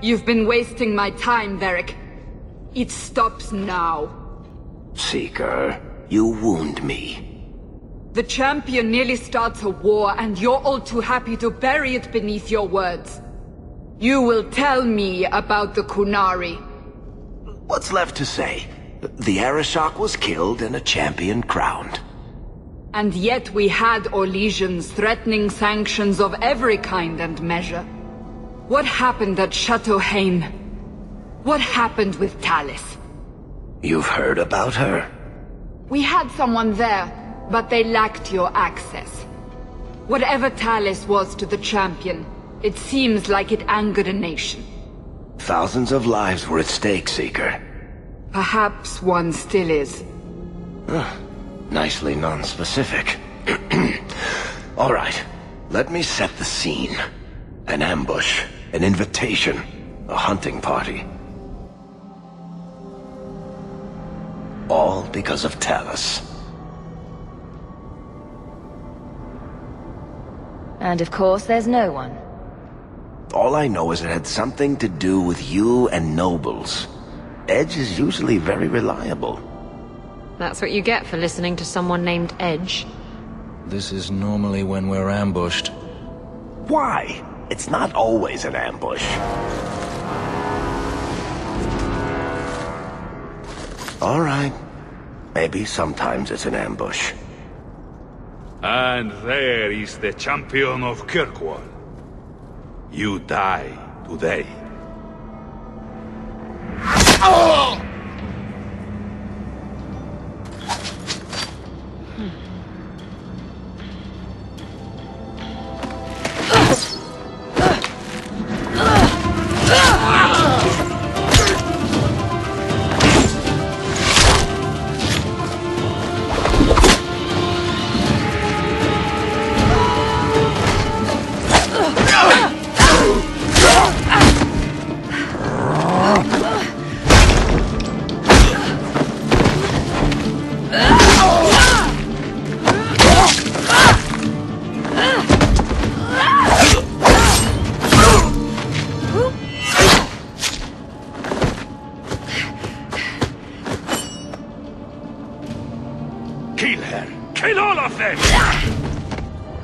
You've been wasting my time, Varric. It stops now. Seeker, you wound me. The champion nearly starts a war, and you're all too happy to bury it beneath your words. You will tell me about the Qunari. What's left to say? The Arishok was killed and a champion crowned. And yet we had Orlesians threatening sanctions of every kind and measure. What happened at Chateau Haine? What happened with Talis? You've heard about her? We had someone there, but they lacked your access. Whatever Talis was to the champion, it seems like it angered a nation. Thousands of lives were at stake, Seeker. Perhaps one still is. Nicely non-specific. All right, let me set the scene. An ambush, an invitation, a hunting party. All because of Talis. And of course, there's no one. All I know is it had something to do with you and nobles. Edge is usually very reliable. That's what you get for listening to someone named Edge. This is normally when we're ambushed. Why? It's not always an ambush. All right. Maybe sometimes it's an ambush. And there is the champion of Kirkwall. You die today. Oh!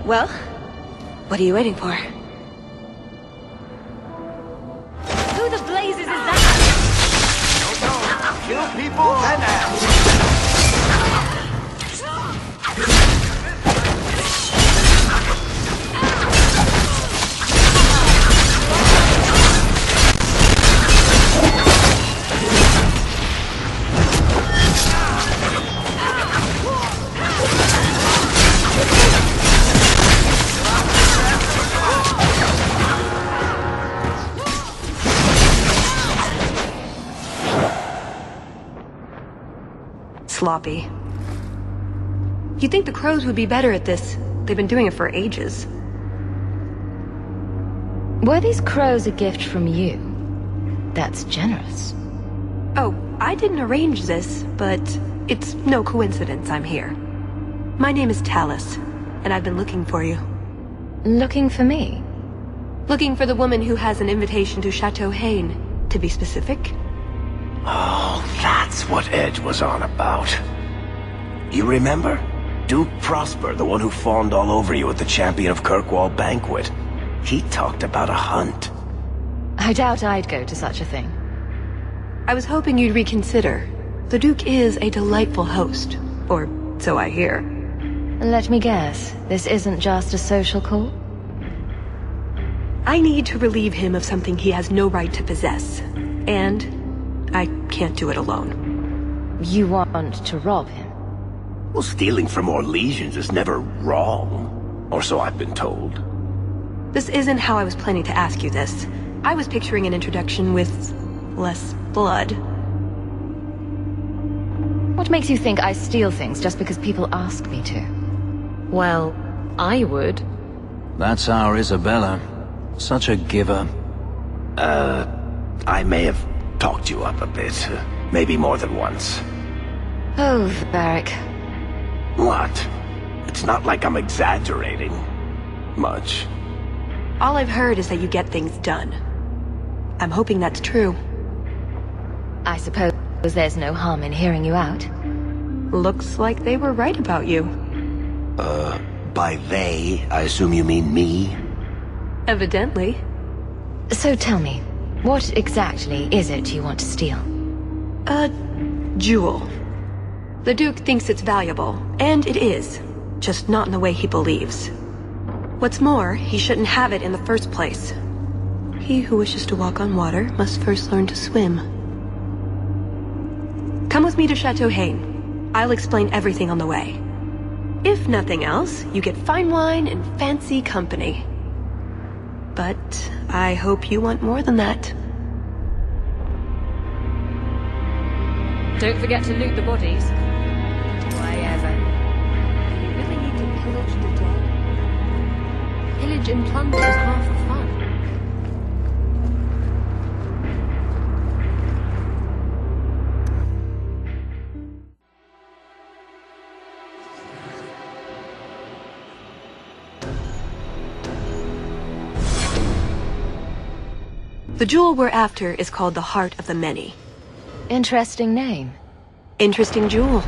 Well, what are you waiting for? Who the blazes is that? No, kill people and ask. Sloppy. You'd think the crows would be better at this. They've been doing it for ages. Were these crows a gift from you? That's generous. Oh, I didn't arrange this, but it's no coincidence I'm here. My name is Talis, and I've been looking for you. Looking for me? Looking for the woman who has an invitation to Chateau Haine, to be specific. Oh, that's what Edge was on about. You remember? Duke Prosper, the one who fawned all over you at the Champion of Kirkwall banquet. He talked about a hunt. I doubt I'd go to such a thing. I was hoping you'd reconsider. The Duke is a delightful host, or so I hear. Let me guess, this isn't just a social call? I need to relieve him of something he has no right to possess, and I can't do it alone. You want to rob him? Well, stealing from Orlesians is never wrong. Or so I've been told. This isn't how I was planning to ask you this. I was picturing an introduction with less blood. What makes you think I steal things just because people ask me to? Well, I would. That's our Isabela. Such a giver. I may have talked you up a bit. Maybe more than once. Oh, Varric. What? It's not like I'm exaggerating. Much. All I've heard is that you get things done. I'm hoping that's true. I suppose there's no harm in hearing you out. Looks like they were right about you. By they, I assume you mean me? Evidently. So tell me, what exactly is it you want to steal? A jewel. The Duke thinks it's valuable, and it is. Just not in the way he believes. What's more, he shouldn't have it in the first place. He who wishes to walk on water must first learn to swim. Come with me to Chateau Haine. I'll explain everything on the way. If nothing else, you get fine wine and fancy company. But I hope you want more than that. Don't forget to loot the bodies. Why ever? You really need to pillage the dead. Pillage and plunder is half the fun. The jewel we're after is called the Heart of the Many. Interesting name. Interesting jewel.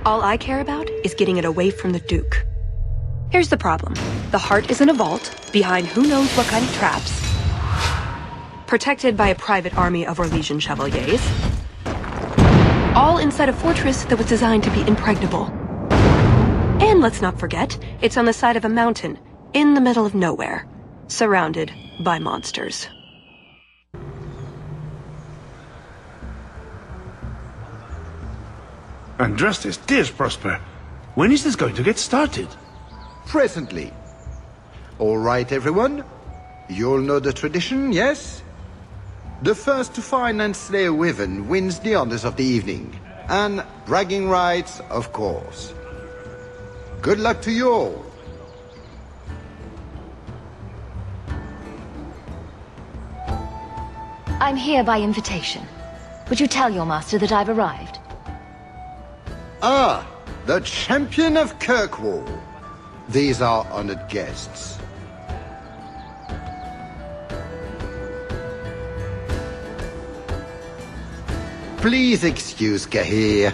All I care about is getting it away from the Duke. Here's the problem. The heart is in a vault, behind who knows what kind of traps. Protected by a private army of Orlesian chevaliers. All inside a fortress that was designed to be impregnable. And let's not forget, it's on the side of a mountain, in the middle of nowhere, surrounded by monsters. Andrastis, dears Prosper, when is this going to get started? Presently. All right, everyone. You'll know the tradition, yes? The first to find and slay a Wyvern wins the honors of the evening. And bragging rights, of course. Good luck to you all. I'm here by invitation. Would you tell your master that I've arrived? Ah, the champion of Kirkwall. These are honored guests. Please excuse Cahir.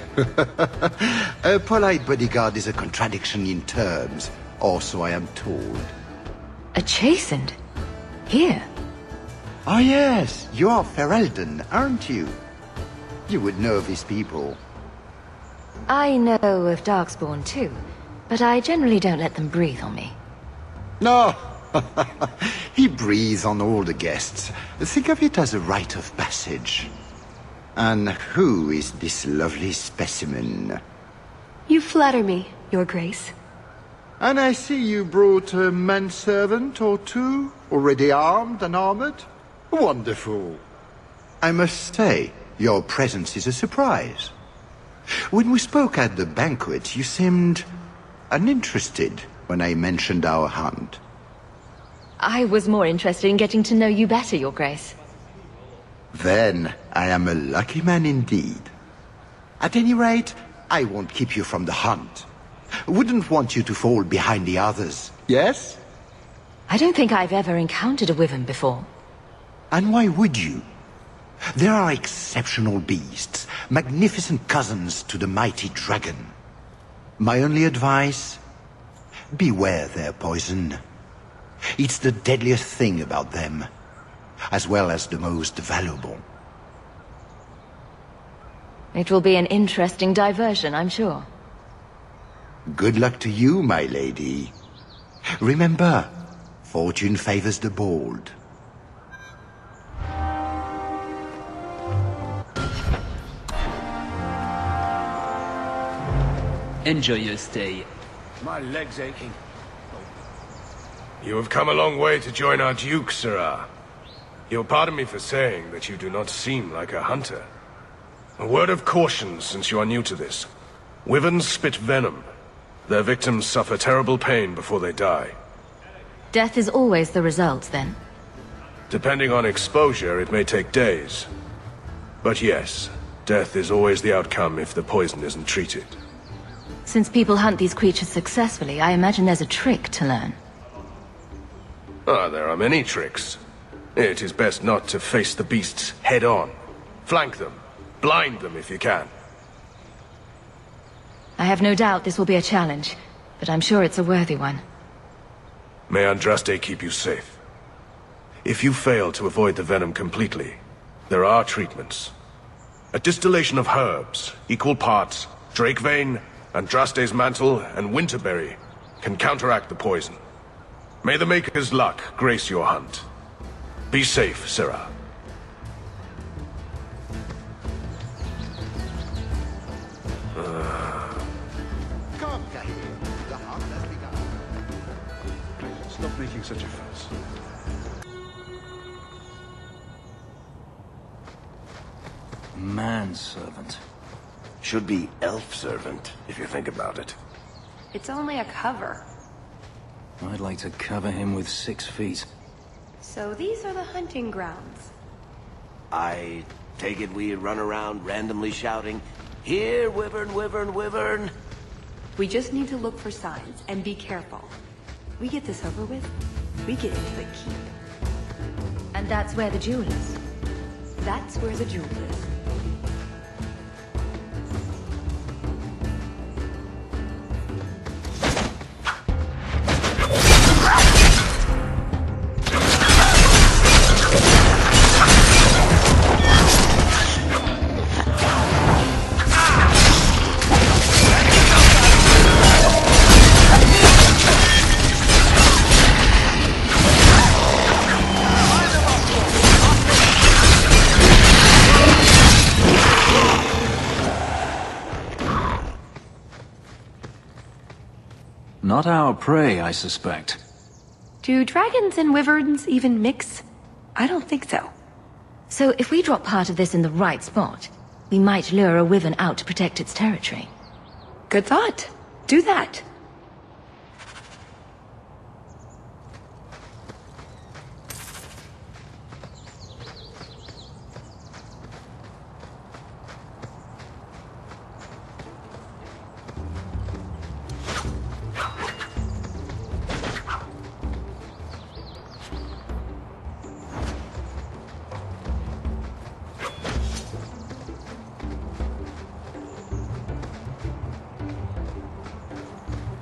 A polite bodyguard is a contradiction in terms, or so I am told. A chastened? Here? Ah yes, you are Ferelden, aren't you? You would know these people. I know of Darkspawn too, but I generally don't let them breathe on me. No, he breathes on all the guests. Think of it as a rite of passage. And who is this lovely specimen? You flatter me, Your Grace. And I see you brought a manservant or two, already armed and armored. Wonderful. I must say, your presence is a surprise. When we spoke at the banquet, you seemed uninterested when I mentioned our hunt. I was more interested in getting to know you better, Your Grace. Then I am a lucky man indeed. At any rate, I won't keep you from the hunt. Wouldn't want you to fall behind the others, yes? I don't think I've ever encountered a Wyvern before. And why would you? There are exceptional beasts, magnificent cousins to the mighty dragon. My only advice? Beware their poison. It's the deadliest thing about them, as well as the most valuable. It will be an interesting diversion, I'm sure. Good luck to you, my lady. Remember, fortune favors the bold. Enjoy your stay. My leg's aching. You have come a long way to join our Duke, Sirrah. You'll pardon me for saying that you do not seem like a hunter. A word of caution since you are new to this. Wyverns spit venom. Their victims suffer terrible pain before they die. Death is always the result, then? Depending on exposure, it may take days. But yes, death is always the outcome if the poison isn't treated. Since people hunt these creatures successfully, I imagine there's a trick to learn. Ah, there are many tricks. It is best not to face the beasts head-on. Flank them. Blind them if you can. I have no doubt this will be a challenge, but I'm sure it's a worthy one. May Andraste keep you safe. If you fail to avoid the venom completely, there are treatments. A distillation of herbs, equal parts, drake vein, Andraste's mantle, and winterberry, can counteract the poison. May the Maker's luck grace your hunt. Be safe, Sirrah. Stop making such a fuss. Manservant. Should be elf servant, if you think about it. It's only a cover. I'd like to cover him with 6 feet. So these are the hunting grounds. I take it we run around randomly shouting, "Here, Wyvern, Wyvern, Wyvern!" We just need to look for signs and be careful. We get this over with, we get into the keep. And that's where the jewel is. That's where the jewel is. Not our prey, I suspect. Do dragons and wyverns even mix? I don't think so. So if we drop part of this in the right spot, we might lure a wyvern out to protect its territory. Good thought. Do that.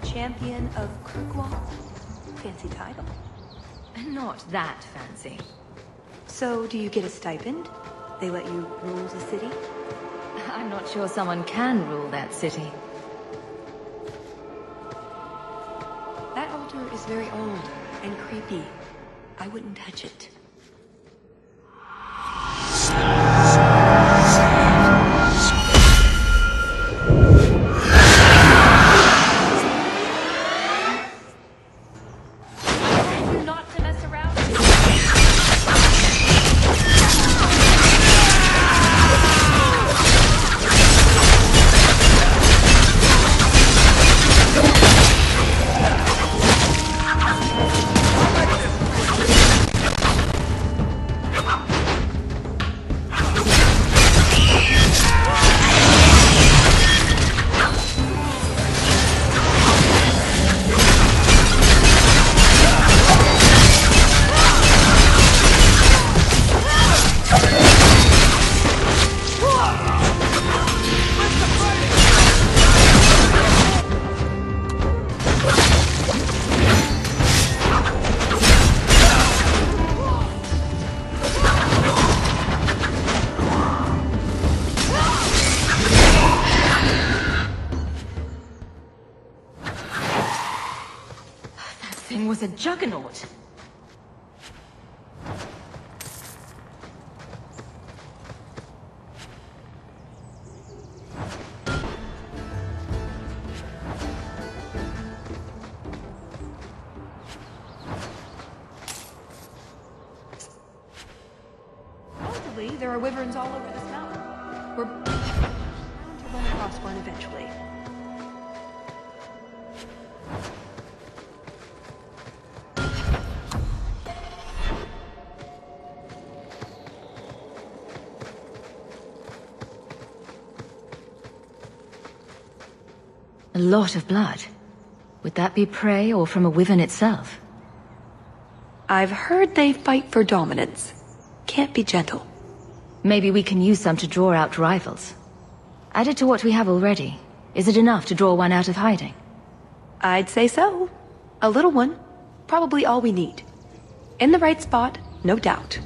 Champion of Kirkwall? Fancy title. Not that fancy. So, do you get a stipend? They let you rule the city? I'm not sure someone can rule that city. That altar is very old and creepy. I wouldn't touch it. Was a juggernaut. Supposedly, there are wyverns all over this mountain. We're bound to run across one eventually. A lot of blood. Would that be prey or from a wyvern itself? I've heard they fight for dominance. Can't be gentle. Maybe we can use some to draw out rivals. Added to what we have already, is it enough to draw one out of hiding? I'd say so. A little one. Probably all we need. In the right spot, no doubt.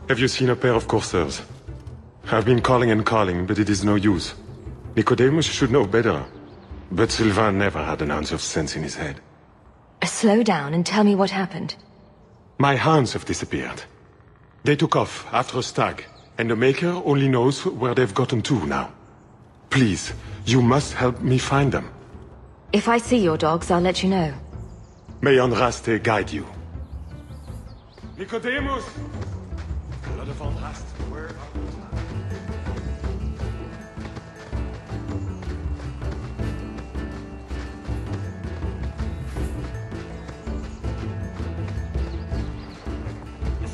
Have you seen a pair of coursers? I've been calling and calling, but it is no use. Nicodemus should know better. But Sylvain never had an ounce of sense in his head. Slow down and tell me what happened. My hounds have disappeared. They took off after a stag, and the Maker only knows where they've gotten to now. Please, you must help me find them. If I see your dogs, I'll let you know. May Andraste guide you. Nicodemus! Blood of Andraste, where are you?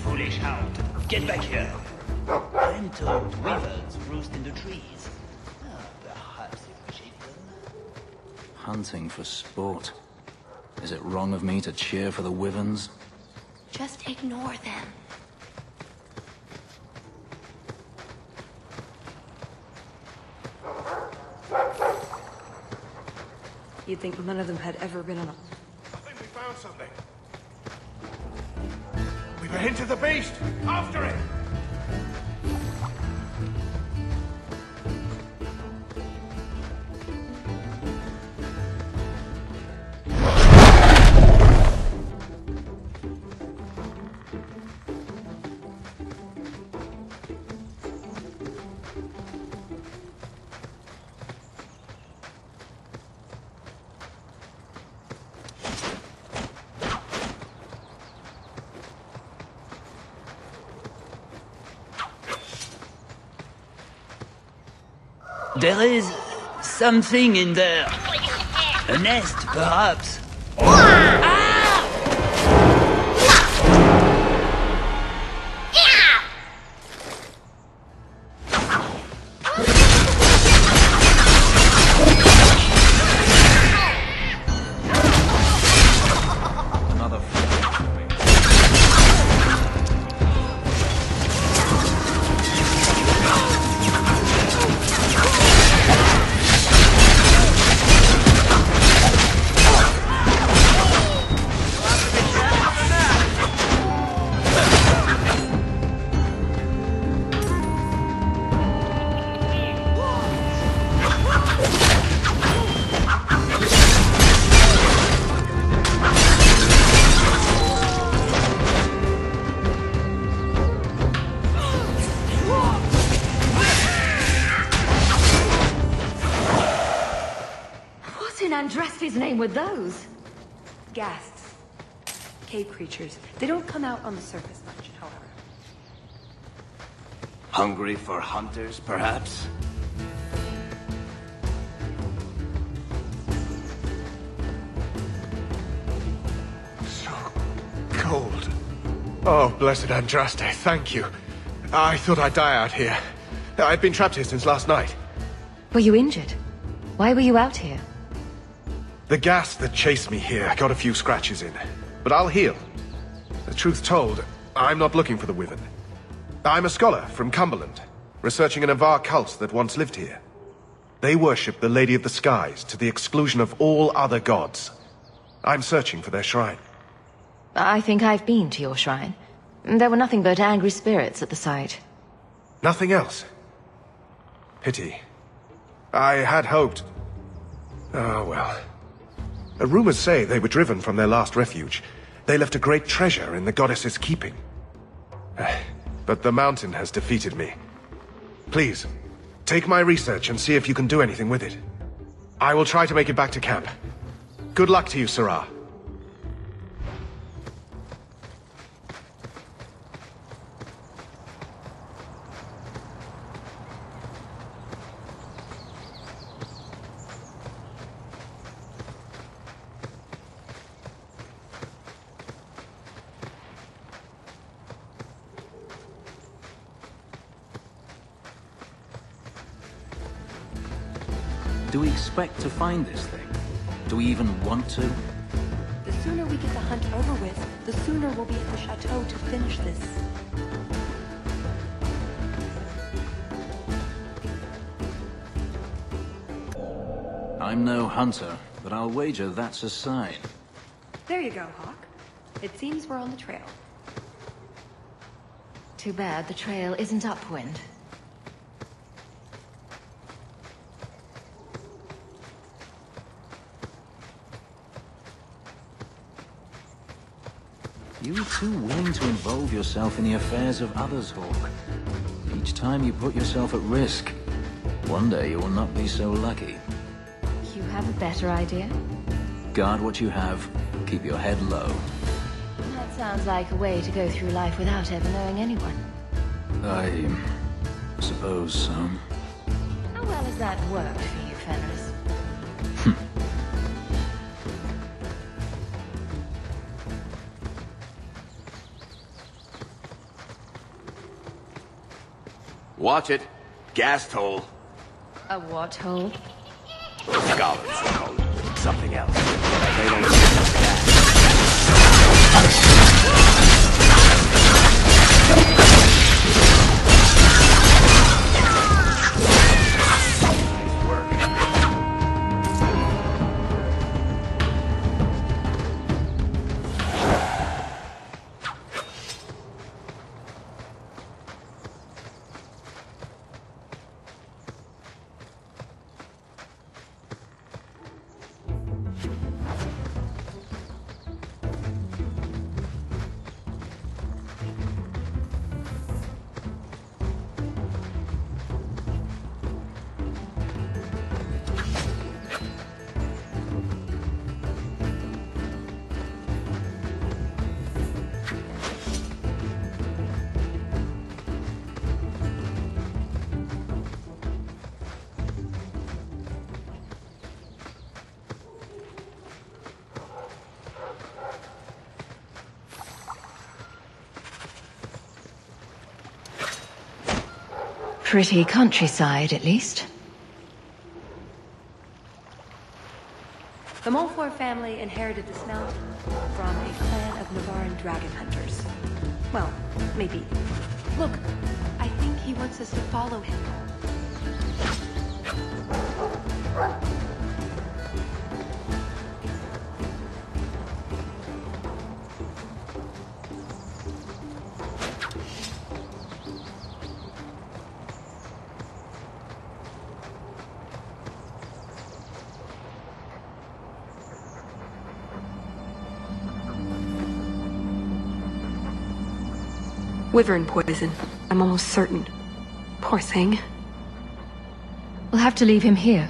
Foolish hound, get back here. I'm told wyverns roost in the trees. Perhaps if we shake them. Hunting for sport. Is it wrong of me to cheer for the wyverns? Just ignore them. You'd think none of them had ever been on a... I think we found something. We've a hint of the beast! After it! There is something in there. A nest, perhaps. Andraste's name with those? Ghasts. Cave creatures. They don't come out on the surface much, however. Hungry for hunters, perhaps? So cold. Oh, blessed Andraste, thank you. I thought I'd die out here. I've been trapped here since last night. Were you injured? Why were you out here? The gas that chased me here got a few scratches in, but I'll heal. The truth told, I'm not looking for the Wyvern. I'm a scholar from Cumberland, researching an Avar cult that once lived here. They worship the Lady of the Skies to the exclusion of all other gods. I'm searching for their shrine. I think I've been to your shrine. There were nothing but angry spirits at the site. Nothing else? Pity. I had hoped... Oh, well. Rumors say they were driven from their last refuge. They left a great treasure in the goddess's keeping. But the mountain has defeated me. Please, take my research and see if you can do anything with it. I will try to make it back to camp. Good luck to you, Sirrah. Do we expect to find this thing? Do we even want to? The sooner we get the hunt over with, the sooner we'll be at the Chateau to finish this. I'm no hunter, but I'll wager that's a sign. There you go, Hawke. It seems we're on the trail. Too bad the trail isn't upwind. You're too willing to involve yourself in the affairs of others, Hawke. Each time you put yourself at risk, one day you will not be so lucky. You have a better idea? Guard what you have, keep your head low. That sounds like a way to go through life without ever knowing anyone. I suppose so. How well has that worked for you, Fenris? Watch it. Gas hole. A what hole? Scholars call it something else. They don't gas. Pretty countryside, at least. The Montfort family inherited this mountain from a clan of Navarran dragon hunters. Well, maybe. Look, I think he wants us to follow him. Wyvern poison. I'm almost certain. Poor thing. We'll have to leave him here.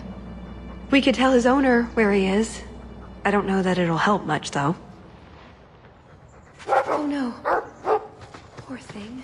We could tell his owner where he is. I don't know that it'll help much, though. Oh no. Poor thing.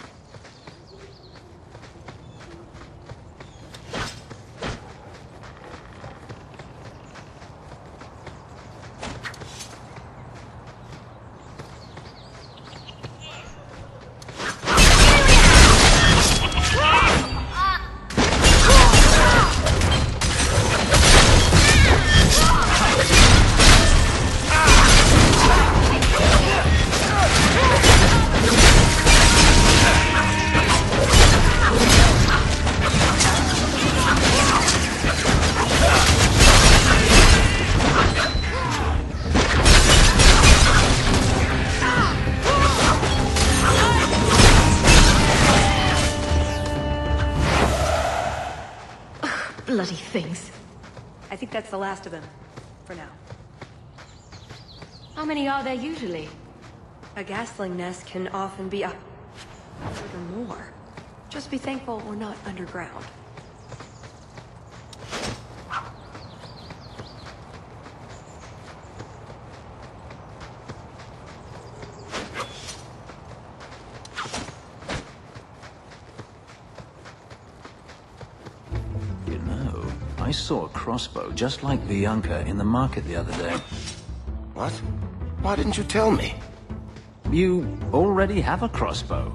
Bloody things. I think that's the last of them. For now. How many are there usually? A gasling nest can often be a... or more. Just be thankful we're not underground. I saw a crossbow just like Bianca in the market the other day. What? Why didn't you tell me? You already have a crossbow.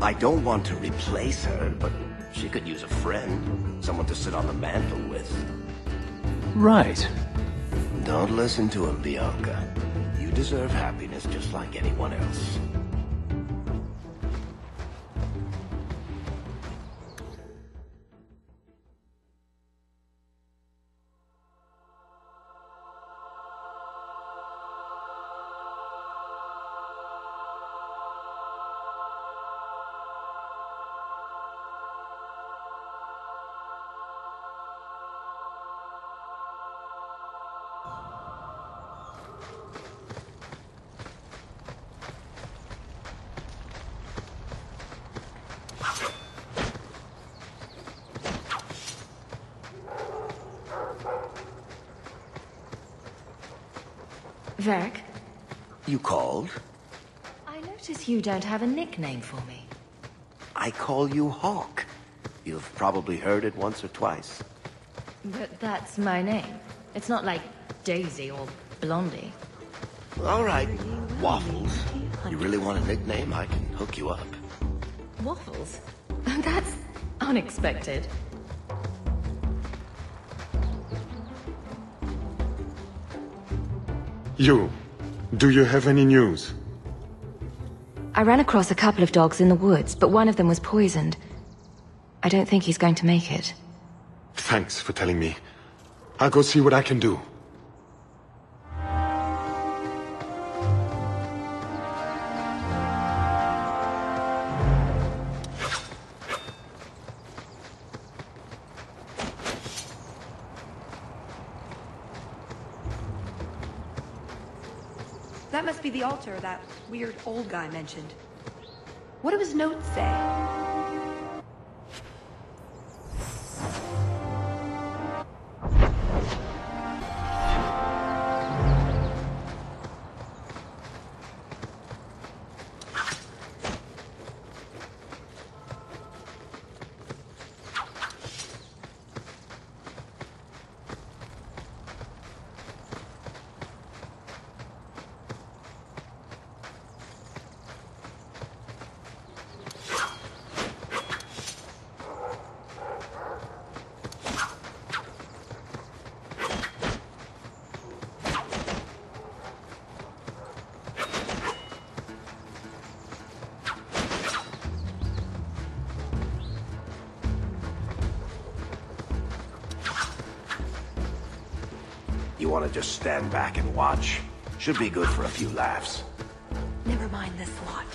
I don't want to replace her, but she could use a friend. Someone to sit on the mantle with. Right. Don't listen to him, Bianca. You deserve happiness just like anyone else. Varric? You called? I notice you don't have a nickname for me. I call you Hawke. You've probably heard it once or twice. But that's my name. It's not like Daisy or Blondie. All right, Waffles. You really want a nickname? I can hook you up. Waffles? That's unexpected. You, do you have any news? I ran across a couple of dogs in the woods, but one of them was poisoned. I don't think he's going to make it. Thanks for telling me. I'll go see what I can do. That must be the altar that weird old guy mentioned. What do his notes say? You want to just stand back and watch? Should be good for a few laughs. Never mind this lot.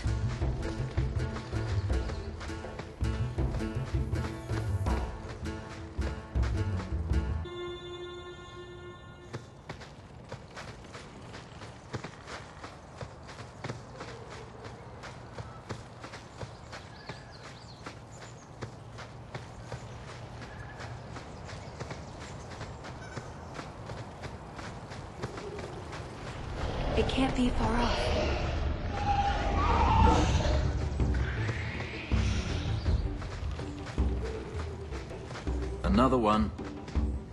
It can't be far off. Another one.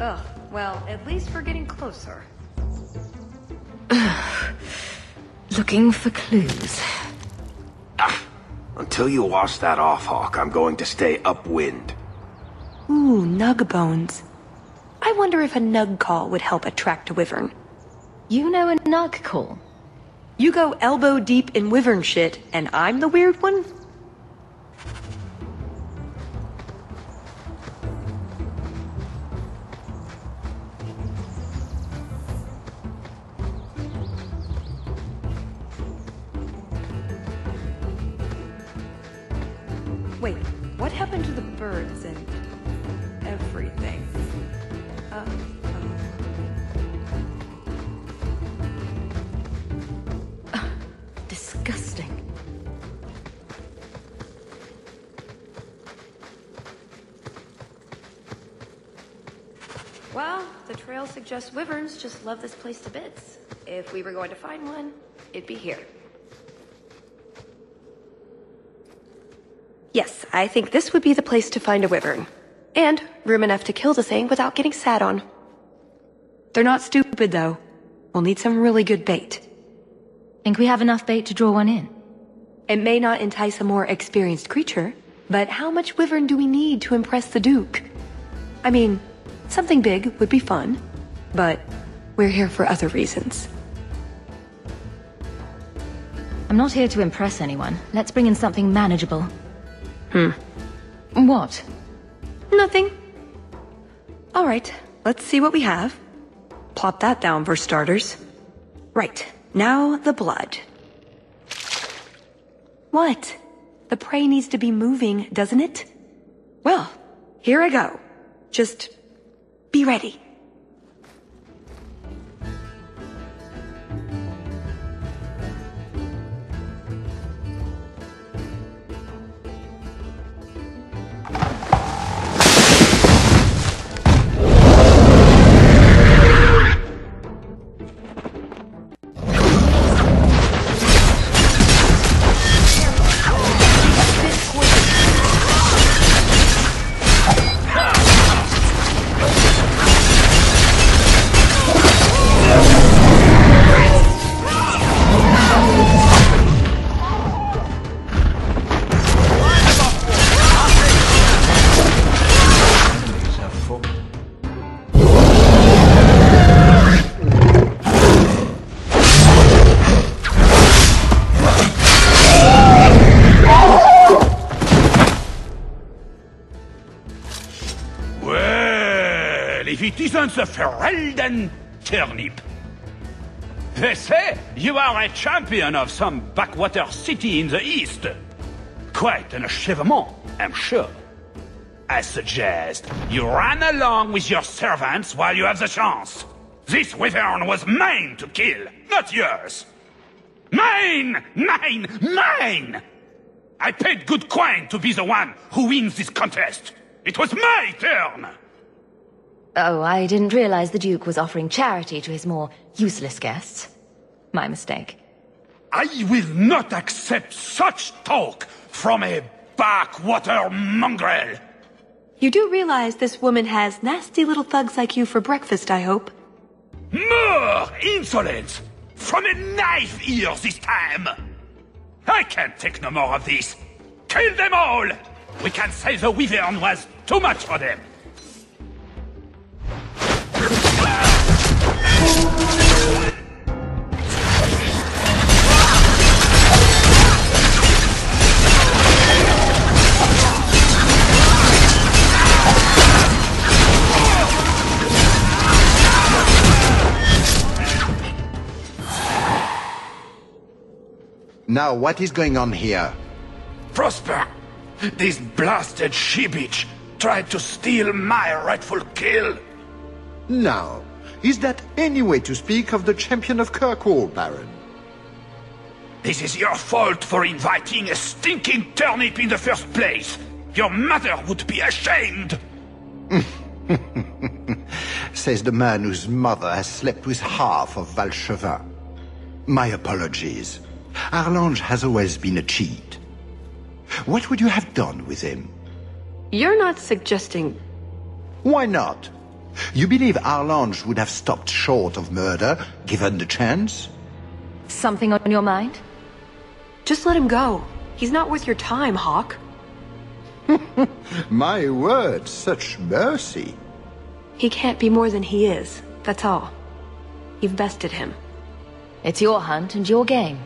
Ugh, well, at least we're getting closer. Looking for clues. Until you wash that off, Hawke, I'm going to stay upwind. Ooh, nug bones. I wonder if a nug call would help attract a wyvern. You know a nug call? You go elbow deep in wyvern shit, and I'm the weird one? Wait, what happened to the birds and everything? Disgusting. Well, the trail suggests wyverns just love this place to bits. If we were going to find one, it'd be here. Yes, I think this would be the place to find a wyvern. And room enough to kill the thing without getting sat on. They're not stupid, though. We'll need some really good bait. Think we have enough bait to draw one in? It may not entice a more experienced creature, but how much wyvern do we need to impress the Duke? I mean, something big would be fun. but we're here for other reasons. I'm not here to impress anyone. Let's bring in something manageable. What? Nothing. All right, let's see what we have. Plop that down for starters. Right, now the blood. What? The prey needs to be moving, doesn't it? Well, here I go. Just be ready. The Ferelden turnip. They say you are a champion of some backwater city in the east. Quite an achievement, I'm sure. I suggest you run along with your servants while you have the chance. This Wyvern was mine to kill, not yours. Mine! Mine! Mine! I paid good coin to be the one who wins this contest. It was my turn! Oh, I didn't realize the Duke was offering charity to his more useless guests. My mistake. I will not accept such talk from a backwater mongrel! You do realize this woman has nasty little thugs like you for breakfast, I hope? More insolence! From a knife ear this time! I can't take no more of this! Kill them all! We can say the Wyvern was too much for them! Now, what is going on here? Prosper! This blasted she-bitch tried to steal my rightful kill! Now, is that any way to speak of the champion of Kirkwall, Baron? This is your fault for inviting a stinking turnip in the first place! Your mother would be ashamed! Says the man whose mother has slept with half of Valchevin. My apologies. Arlange has always been a cheat. What would you have done with him? You're not suggesting... Why not? You believe Arlange would have stopped short of murder, given the chance? Something on your mind? Just let him go. He's not worth your time, Hawke. My word, such mercy. He can't be more than he is, that's all. You've bested him. It's your hunt and your game.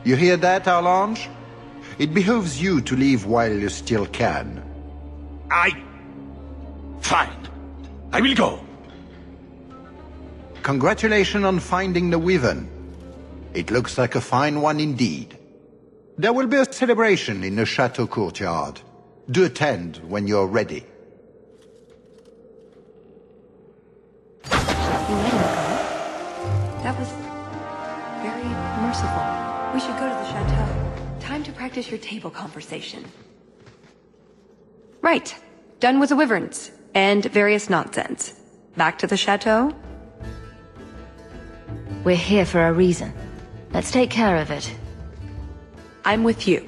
You hear that, Arlange? It behooves you to leave while you still can. Fine. I will go. Congratulations on finding the Wyvern. It looks like a fine one indeed. There will be a celebration in the Chateau courtyard. Do attend when you're ready. You let him go? That was very merciful. We should go to the Chateau. Time to practice your table conversation. Right. Done with the Wyverns. And various nonsense. Back to the Chateau? We're here for a reason. Let's take care of it. I'm with you.